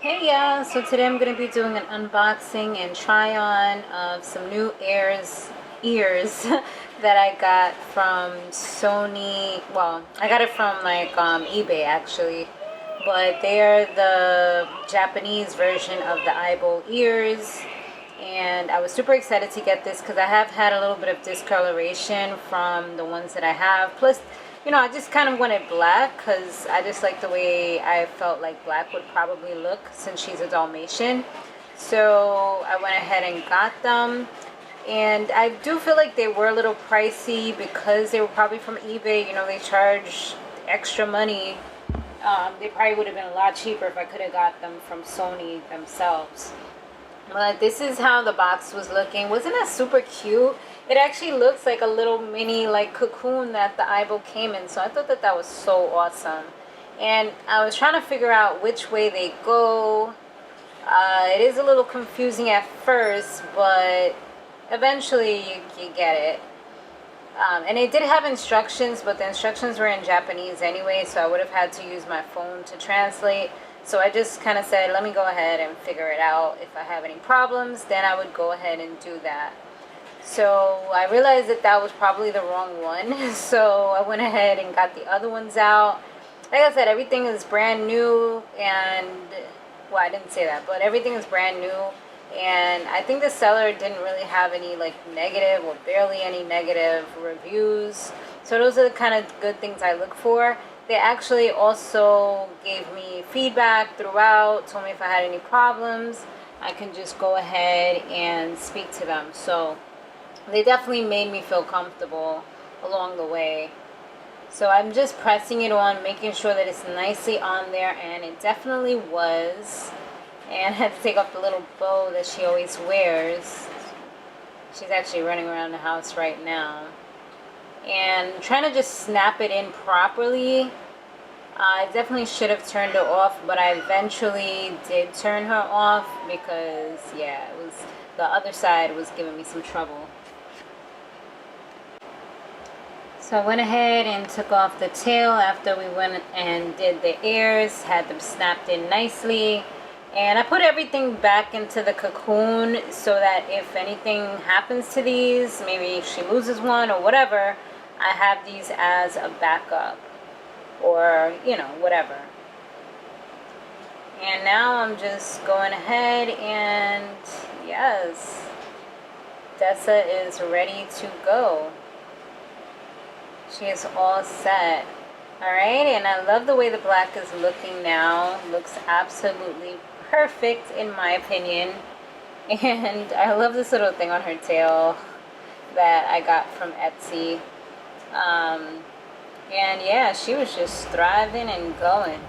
Hey y'all, so today I'm going to be doing an unboxing and try on of some new ears that I got from Sony. Well, I got it from like eBay actually, but they're the Japanese version of the Aibo ears. And I was super excited to get this because I have had a little bit of discoloration from the ones that I have. Plus, I just kind of wanted black because I just like the way I felt like black would probably look since she's a Dalmatian. So I went ahead and got them. And I do feel like they were a little pricey because they were probably from eBay. They charge extra money. They probably would have been a lot cheaper if I could have got them from Sony themselves. But this is how the box was looking. Wasn't that super cute? It actually looks like a little mini like cocoon that the Aibo came in. So I thought that was so awesome. And I was trying to figure out which way they go. It is a little confusing at first, but eventually you get it. And it did have instructions, but the instructions were in Japanese anyway, so I would have had to use my phone to translate. So I just kind of said, let me go ahead and figure it out. If I have any problems, then I would go ahead and do that. So I realized that was probably the wrong one. So I went ahead and got the other ones out. Like I said, everything is brand new and, well, I didn't say that, but everything is brand new. And I think the seller didn't really have any like negative or barely any negative reviews. So those are the kind of good things I look for. They actually also gave me feedback throughout, told me if I had any problems, I can just go ahead and speak to them. So they definitely made me feel comfortable along the way. So I'm just pressing it on, making sure that it's nicely on there, and it definitely was. And I had to take off the little bow that she always wears. She's actually running around the house right now. And trying to just snap it in properly. I definitely should have turned her off, but I eventually did turn her off because, yeah, it was the other side was giving me some trouble. So I went ahead and took off the tail after we went and did the ears, had them snapped in nicely. And I put everything back into the cocoon so that if anything happens to these, maybe if she loses one or whatever, I have these as a backup or, whatever. And now I'm just going ahead and, yes, Dessa is ready to go. She is all set. Alright, and I love the way the black is looking now. Looks absolutely perfect in my opinion. And I love this little thing on her tail that I got from Etsy. And yeah, she was just thriving and going.